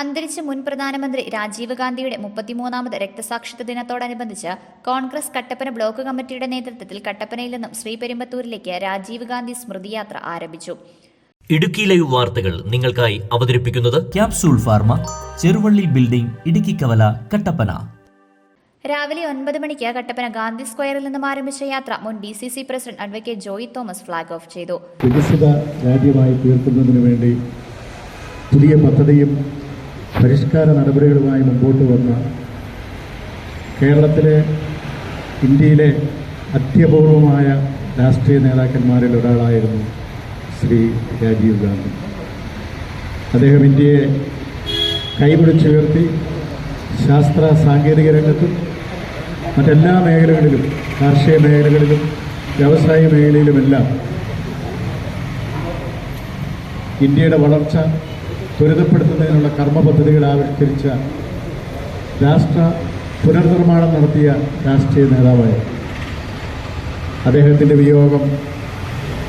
അന്തരിച്ച മുൻ പ്രധാനമന്ത്രി രാജീവ് ഗാന്ധിയുടെ 33ാമത് രക്തസാക്ഷിത്വ ദിനത്തോടനുബന്ധിച്ച് കോൺഗ്രസ് കട്ടപ്പന ബ്ലോക്ക് കമ്മിറ്റിയുടെ നേതൃത്വത്തിൽ കട്ടപ്പനയിൽ നിന്നും ശ്രീപെരുമ്പത്തൂരിലേക്ക് രാജീവ് ഗാന്ധി സ്മൃതിയാത്ര ആരംഭിച്ചു. ഇടുക്കി ലൈവ് വാർത്തകൾ നിങ്ങൾക്കായി അവതരിപ്പിക്കുന്നത് capsule pharma, Cheruvally building, Idukki കവല, കട്ടപ്പന. രാവിലെ 9 മണിക്ക് കട്ടപ്പന ഗാന്ധി സ്ക്വയറിൽ നിന്നും ആരംഭിച്ച യാത്ര മുൻ DCC president advocate Joy Thomas flag off ചെയ്തു. വികസിത രാജ്യമായി തീർക്കുന്നതിന് വേണ്ടി പുതിയ പദ്ധതിയും പരിഷ്കാര നടപടികളുമായി മുമ്പോട്ട് വന്ന കേരളത്തിലെ ഇന്ത്യയിലെ അത്യപൂർവമായ രാഷ്ട്രീയ നേതാക്കന്മാരിൽ ഒരാളായിരുന്നു ശ്രീ രാജീവ് ഗാന്ധി. അദ്ദേഹം ഇന്ത്യയെ കൈപിടിച്ചുയർത്തി ശാസ്ത്ര സാങ്കേതിക രംഗത്തും മറ്റെല്ലാ മേഖലകളിലും, കാർഷിക മേഖലകളിലും വ്യവസായ മേഖലയിലുമെല്ലാം ഇന്ത്യയുടെ വളർച്ച ത്വരിതപ്പെടുത്തുന്നതിനുള്ള കർമ്മ പദ്ധതികൾ ആവിഷ്കരിച്ച രാഷ്ട്ര പുനർനിർമ്മാണം നടത്തിയ രാഷ്ട്രീയ നേതാവായി അദ്ദേഹത്തിൻ്റെ വിയോഗം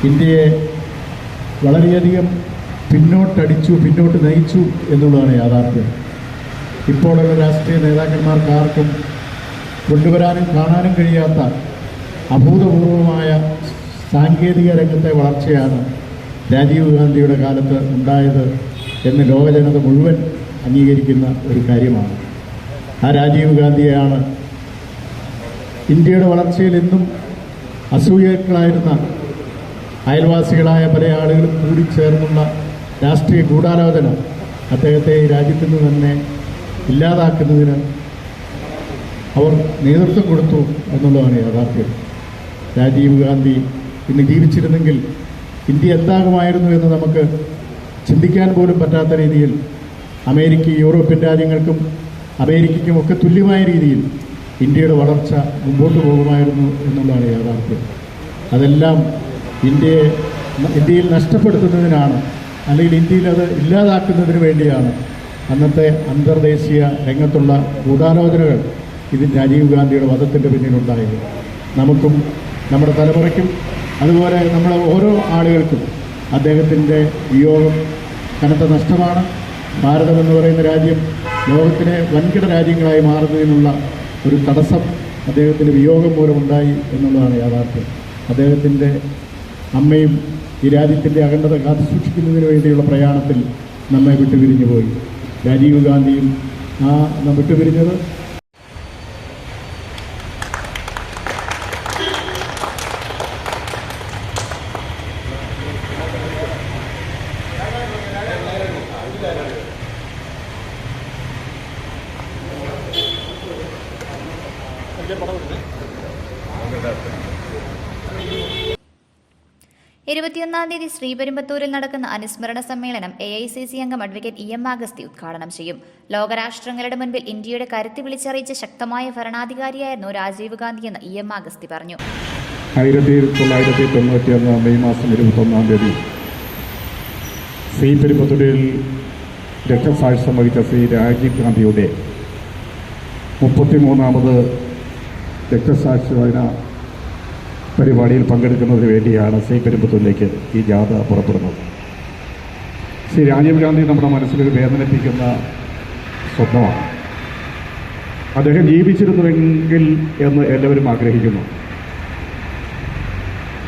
ഇന്ത്യയെ വളരെയധികം പിന്നോട്ട് നയിച്ചു എന്നുള്ളതാണ് യാഥാർത്ഥ്യം. ഇപ്പോഴുള്ള രാഷ്ട്രീയ നേതാക്കന്മാർക്കാർക്കും കൊണ്ടുവരാനും കാണാനും കഴിയാത്ത അഭൂതപൂർവമായ സാങ്കേതിക രംഗത്തെ വളർച്ചയാണ് രാജീവ് ഗാന്ധിയുടെ കാലത്ത് ഉണ്ടായത് എന്ന് ലോകജനത മുഴുവൻ അംഗീകരിക്കുന്ന ഒരു കാര്യമാണ്. ആ രാജീവ് ഗാന്ധിയെയാണ് ഇന്ത്യയുടെ വളർച്ചയിൽ എന്നും അസൂയക്കളായിരുന്ന അയൽവാസികളായ പല ആളുകളും കൂടിച്ചേർന്നുള്ള രാഷ്ട്രീയ ഗൂഢാലോചന അദ്ദേഹത്തെ ഈ രാജ്യത്തു നിന്ന് തന്നെ ഇല്ലാതാക്കുന്നതിന് അവർ നേതൃത്വം കൊടുത്തു എന്നുള്ളതാണ് യാഥാർത്ഥ്യം. രാജീവ് ഗാന്ധി ഇന്ന് ജീവിച്ചിരുന്നെങ്കിൽ ഇന്ത്യ എന്താകുമായിരുന്നു എന്ന് നമുക്ക് ചിന്തിക്കാൻ പോലും പറ്റാത്ത രീതിയിൽ അമേരിക്ക, യൂറോപ്യൻ രാജ്യങ്ങൾക്കും അമേരിക്കയ്ക്കും ഒക്കെ തുല്യമായ രീതിയിൽ ഇന്ത്യയുടെ വളർച്ച മുമ്പോട്ട് പോകുമായിരുന്നു എന്നുള്ളതാണ് യാഥാർത്ഥ്യം. അതെല്ലാം ഇന്ത്യയിൽ നഷ്ടപ്പെടുത്തുന്നതിനാണ്, അല്ലെങ്കിൽ ഇന്ത്യയിൽ അത് ഇല്ലാതാക്കുന്നതിന് വേണ്ടിയാണ് അന്നത്തെ അന്തർദേശീയ രംഗത്തുള്ള ഗൂഢാലോചനകൾ രാജീവ് ഗാന്ധിയുടെ വധത്തിൻ്റെ പിന്നിലുണ്ടായത്. നമുക്കും നമ്മുടെ തലമുറയ്ക്കും അതുപോലെ നമ്മുടെ ഓരോ ആളുകൾക്കും അദ്ദേഹത്തിൻ്റെ വിയോഗം കനത്ത നഷ്ടമാണ്. ഭാരതമെന്ന് പറയുന്ന രാജ്യം ലോകത്തിലെ വൻകിട രാജ്യങ്ങളായി മാറുന്നതിനുള്ള ഒരു തടസ്സം അദ്ദേഹത്തിൻ്റെ വിയോഗം മൂലമുണ്ടായി എന്നുള്ളതാണ് യാഥാർത്ഥ്യം. അദ്ദേഹത്തിൻ്റെ അമ്മയും ഈ രാജ്യത്തിൻ്റെ അഖണ്ഡത കാത്തുസൂക്ഷിക്കുന്നതിന് വേണ്ടിയുള്ള പ്രയാണത്തിൽ നമ്മെ വിട്ടുപിരിഞ്ഞു പോയി. രാജീവ് ഗാന്ധിയും വിട്ടുപിരിഞ്ഞത് തീയതി ശ്രീപെരുമ്പത്തൂരിൽ നടക്കുന്ന അനുസ്മരണ സമ്മേളനം AICC അംഗം അഡ്വക്കേറ്റ് EM അഗസ്തി ഉദ്ഘാടനം ചെയ്യും. ലോകരാഷ്ട്രങ്ങളുടെ മുൻപിൽ ഇന്ത്യയുടെ കരുത്ത് വിളിച്ചറിയിച്ച ശക്തമായ ഭരണാധികാരിയായിരുന്നു രാജീവ് ഗാന്ധിയെന്ന് EM അഗസ്തി പറഞ്ഞു. 1991 മെയ് മാസം 21 ശ്രീപെരുമ്പത്തൂരിൽ രക്തസാക്ഷിത്വം വഹിച്ച ശ്രീ രാജീവ് ഗാന്ധിയുടെ 33ാമത് രക്തസാക്ഷിത്വ പരിപാടിയിൽ പങ്കെടുക്കുന്നതിന് വേണ്ടിയാണ് ശ്രീപെരുമ്പത്തൂരിലേക്ക് ഈ ജാഥ പുറപ്പെടുന്നത്. ശ്രീ രാജീവ് ഗാന്ധി നമ്മുടെ മനസ്സിലൊരു വേദനിപ്പിക്കുന്ന സ്വപ്നമാണ്. അദ്ദേഹം ജീവിച്ചിരുന്നുവെങ്കിൽ എന്ന് എല്ലാവരും ആഗ്രഹിക്കുന്നു.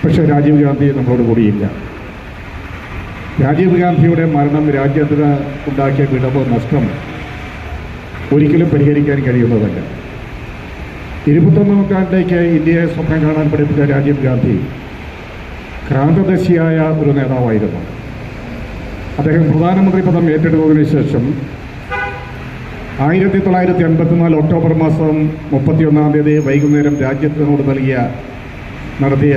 പക്ഷേ രാജീവ് ഗാന്ധി നമ്മളോട് കൂടിയില്ല. രാജീവ് ഗാന്ധിയുടെ മരണം രാജ്യത്തിന് ഉണ്ടാക്കിയ വിടവ്, നഷ്ടം ഒരിക്കലും പരിഹരിക്കാൻ കഴിയുന്നതല്ല. 21 നൂറ്റാണ്ടിലേക്ക് ഇന്ത്യയെ സ്വപ്നം കാണാൻ പഠിപ്പിച്ച രാജീവ് ഗാന്ധി ക്രാന്തദർശിയായ ഒരു നേതാവായിരുന്നു. അദ്ദേഹം പ്രധാനമന്ത്രി പദം ഏറ്റെടുത്തതിനു ശേഷം 1984 ഒക്ടോബർ മാസം 31 വൈകുന്നേരം രാജ്യത്തിനോട് നടത്തിയ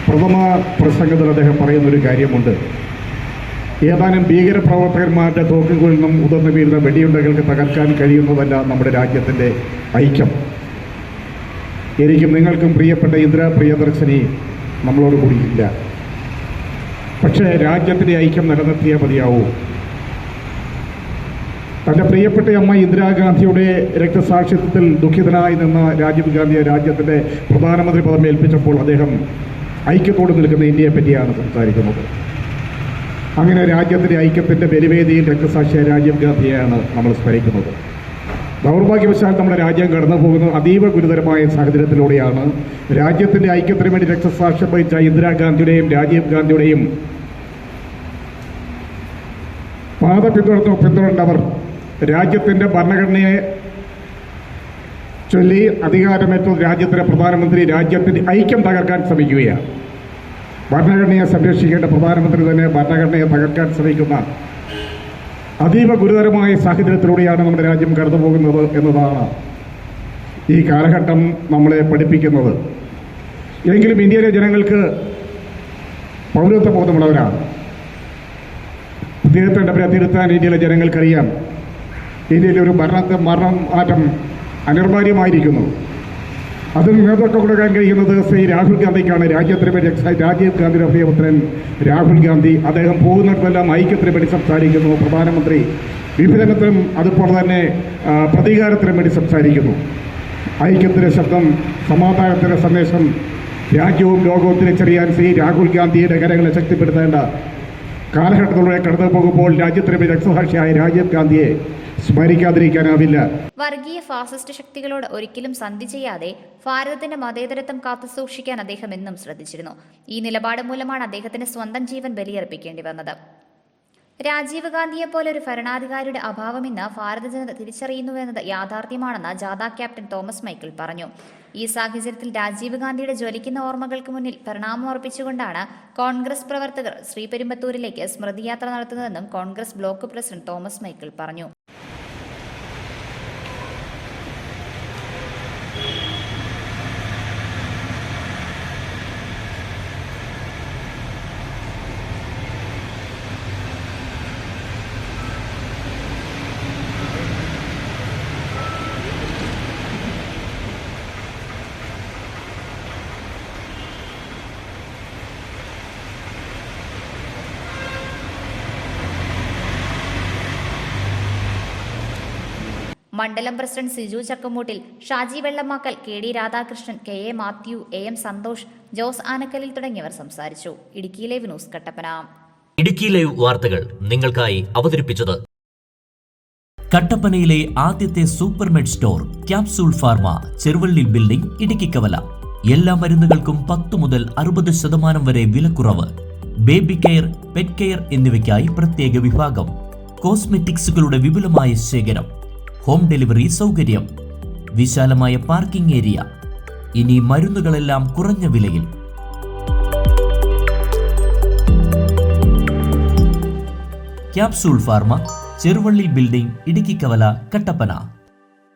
പ്രഥമ പ്രസംഗത്തിൽ അദ്ദേഹം പറയുന്നൊരു കാര്യമുണ്ട്. ഏതാനും ഭീകരപ്രവർത്തകന്മാരുടെ തോക്കുകളിൽ നിന്നും ഉതിർന്നു വീഴുന്ന വെടിയുണ്ടകൾക്ക് തകർക്കാൻ കഴിയുന്നതല്ല നമ്മുടെ രാജ്യത്തിൻ്റെ ഐക്യം. എനിക്കും നിങ്ങൾക്കും പ്രിയപ്പെട്ട ഇന്ദിരാ പ്രിയദർശിനി നമ്മളോട് കൂടിയില്ല. പക്ഷേ രാജ്യത്തിൻ്റെ ഐക്യം നിലനിർത്തിയേ മതിയാവൂ. തൻ്റെ പ്രിയപ്പെട്ട അമ്മ ഇന്ദിരാഗാന്ധിയുടെ രക്തസാക്ഷിത്വത്തിൽ ദുഃഖിതനായി നിന്ന രാജീവ് ഗാന്ധിയെ രാജ്യത്തിൻ്റെ പ്രധാനമന്ത്രി പദം ഏൽപ്പിച്ചപ്പോൾ അദ്ദേഹം ഐക്യത്തോട് നിൽക്കുന്ന ഇന്ത്യയെ പറ്റിയാണ് സംസാരിക്കുന്നത്. അങ്ങനെ രാജ്യത്തിൻ്റെ ഐക്യത്തിൻ്റെ ബലിവേദിയിൽ രക്തസാക്ഷിയായ രാജീവ് ഗാന്ധിയെയാണ് നമ്മൾ സ്മരിക്കുന്നത്. ദൗർഭാഗ്യവശാൽ നമ്മുടെ രാജ്യം കടന്നു പോകുന്ന അതീവ ഗുരുതരമായ സാഹചര്യത്തിലൂടെയാണ്. രാജ്യത്തിൻ്റെ ഐക്യത്തിന് വേണ്ടി രക്തസാക്ഷ്യം വഹിച്ച ഇന്ദിരാഗാന്ധിയുടെയും രാജീവ് ഗാന്ധിയുടെയും പാത പിന്തുടർന്നവർ രാജ്യത്തിൻ്റെ ഭരണഘടനയെ ചൊല്ലി അധികാരമേറ്റ രാജ്യത്തിൻ്റെ പ്രധാനമന്ത്രി രാജ്യത്തിൻ്റെ ഐക്യം തകർക്കാൻ ശ്രമിക്കുകയാണ്. ഭരണഘടനയെ സംരക്ഷിക്കേണ്ട പ്രധാനമന്ത്രി തന്നെ ഭരണഘടനയെ തകർക്കാൻ ശ്രമിക്കുന്ന അതീവ ഗുരുതരമായ സാഹചര്യത്തിലൂടെയാണ് നമ്മുടെ രാജ്യം കടന്നു പോകുന്നത് എന്നതാണ് ഈ കാലഘട്ടം നമ്മളെ പഠിപ്പിക്കുന്നത്. എങ്കിലും ഇന്ത്യയിലെ ജനങ്ങൾക്ക് പൗരത്വ ബോധമുള്ളവരാണ്. തിരുത്തേണ്ടവരെ തിരുത്താൻ ഇന്ത്യയിലെ ജനങ്ങൾക്കറിയാം. ഇന്ത്യയിലെ ഒരു മരണം മാറ്റം അനിവാര്യമായിരിക്കുന്നു. അതിന് നേതൃത്വം കൊടുക്കാൻ കഴിയുന്നത് ശ്രീ രാഹുൽ ഗാന്ധിക്കാണ്. രാജ്യത്തിന് വേണ്ടി രാജീവ് ഗാന്ധിയുടെ പ്രിയപുത്രൻ രാഹുൽ ഗാന്ധി. അദ്ദേഹം പോകുന്നിടത്തെല്ലാം ഐക്യത്തിന് വേണ്ടി സംസാരിക്കുന്നു. പ്രധാനമന്ത്രി വിഭജനത്തിനും അതുപോലെ തന്നെ പ്രതികാരത്തിനും വേണ്ടി സംസാരിക്കുന്നു. ഐക്യത്തിൻ്റെ ശബ്ദം, സമാധാനത്തിൻ്റെ സന്ദേശം രാജ്യവും ലോകവും തിരിച്ചറിയാൻ ശ്രീ രാഹുൽ ഗാന്ധിയുടെ കരങ്ങളെ ശക്തിപ്പെടുത്തേണ്ട കാലഘട്ടത്തിലൂടെ കടന്നു പോകുമ്പോൾ രാജ്യത്തിന് വേണ്ടി രക്തസാക്ഷിയായ രാജീവ് ഗാന്ധിയെ സ്മരിക്കാതിരിക്കാനാവില്ല. വർഗീയ ഫാസിസ്റ്റ് ശക്തികളോട് ഒരിക്കലും സന്ധി ചെയ്യാതെ ഭാരതത്തിന്റെ മതേതരത്വം കാത്തുസൂക്ഷിക്കാൻ അദ്ദേഹം എന്നും ശ്രദ്ധിച്ചിരുന്നു. ഈ നിലപാട് മൂലമാണ് അദ്ദേഹത്തിന് സ്വന്തം ജീവൻ ബലിയർപ്പിക്കേണ്ടി വന്നത്. രാജീവ് ഗാന്ധിയെ പോലെ ഒരു ഭരണാധികാരിയുടെ അഭാവം ഇന്ന് ഭാരത ജനത തിരിച്ചറിയുന്നുവെന്നത് യാഥാർത്ഥ്യമാണെന്ന് ജാഥ ക്യാപ്റ്റൻ തോമസ് മൈക്കിൾ പറഞ്ഞു. ഈ സാഹചര്യത്തിൽ രാജീവ് ഗാന്ധിയുടെ ജ്വലിക്കുന്ന ഓർമ്മകൾക്ക് മുന്നിൽ പ്രണാമം അർപ്പിച്ചുകൊണ്ടാണ് കോൺഗ്രസ് പ്രവർത്തകർ ശ്രീപെരുമ്പത്തൂരിലേക്ക് സ്മൃതിയാത്ര നടത്തുന്നതെന്നും Congress block president Thomas Michael പറഞ്ഞു. മണ്ഡലം president Siju Chakkumoottil, Shaji Vellamakkal, K D Radhakrishnan, K A Mathew, A M Santhosh, Jose Anakkalil തുടങ്ങിയവർ സംസാരിച്ചു. Idukki live news Kattappana. Idukki live വാർത്തകൾ നിങ്ങൾക്കായി അവതരിപ്പിച്ചത് കട്ടപ്പനയിലെ ആദ്യത്തെ supermed store capsule pharma, Cheruvally building, ഇടുക്കിക്കവല. എല്ലാ മരുന്നുകൾക്കും 10 മുതൽ 60% വരെ വിലക്കുറവ്. ബേബി കെയർ, പെറ്റ് കെയർ എന്നിവയ്ക്കായി പ്രത്യേക വിഭാഗം. കോസ്മെറ്റിക്സുകളുടെ വിപുലമായ ശേഖരം. ഹോം ഡെലിവറി സൗകര്യം. വിശാലമായ പാർക്കിംഗ് ഏരിയ. ഇനി മരുന്നുകളെല്ലാം കുറഞ്ഞ വിലയിൽ. ക്യാപ്സൂൾ ഫാർമ, ചെറുവള്ളി ബിൽഡിംഗ്, ഇടുക്കിക്കവല, കട്ടപ്പന.